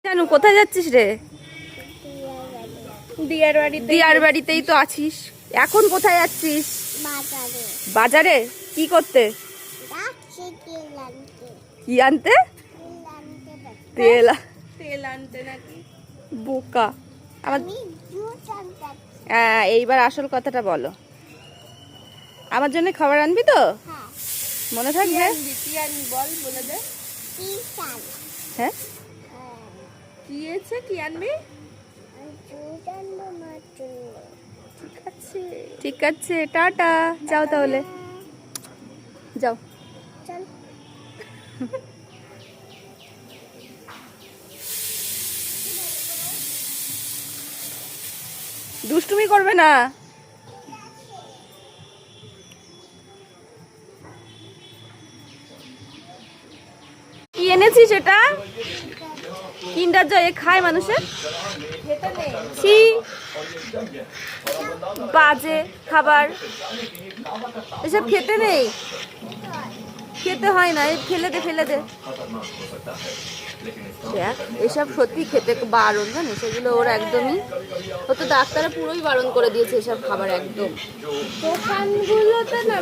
জানু কোথায় যাচ্ছিস রে? দিয়ার বাড়িতেই তো আছিস। এখন কোথায় যাচ্ছিস? বাজারে কি করতে? কি আনতে? তেল আনতে নাকি? বোকা আমার। হ্যাঁ, এইবার আসল কথাটা বলো। আমার জন্য খাবার আনবি তো? মনে থাকবে? বল, বলে দে। হ্যাঁ, কি আনবি? ঠিক আছে, টাটা। যাও তাহলে, যাও। দুষ্টুমি করবে না। কি এনেছিস এটা? কিন্ডার জয় খায় মানুষের? ছি, বাজে খাবার, এসব খেতে নেই, খেতে হয় না। ফেলে দে, ফেলে দে। দেখ, এসব সত্যি খেতে বারণ, জানিস? এগুলো ওর একদমই, ও তো ডাক্তারে পুরোই বারণ করে দিয়েছে এসব খাবার একদম। দোকানগুলোতে না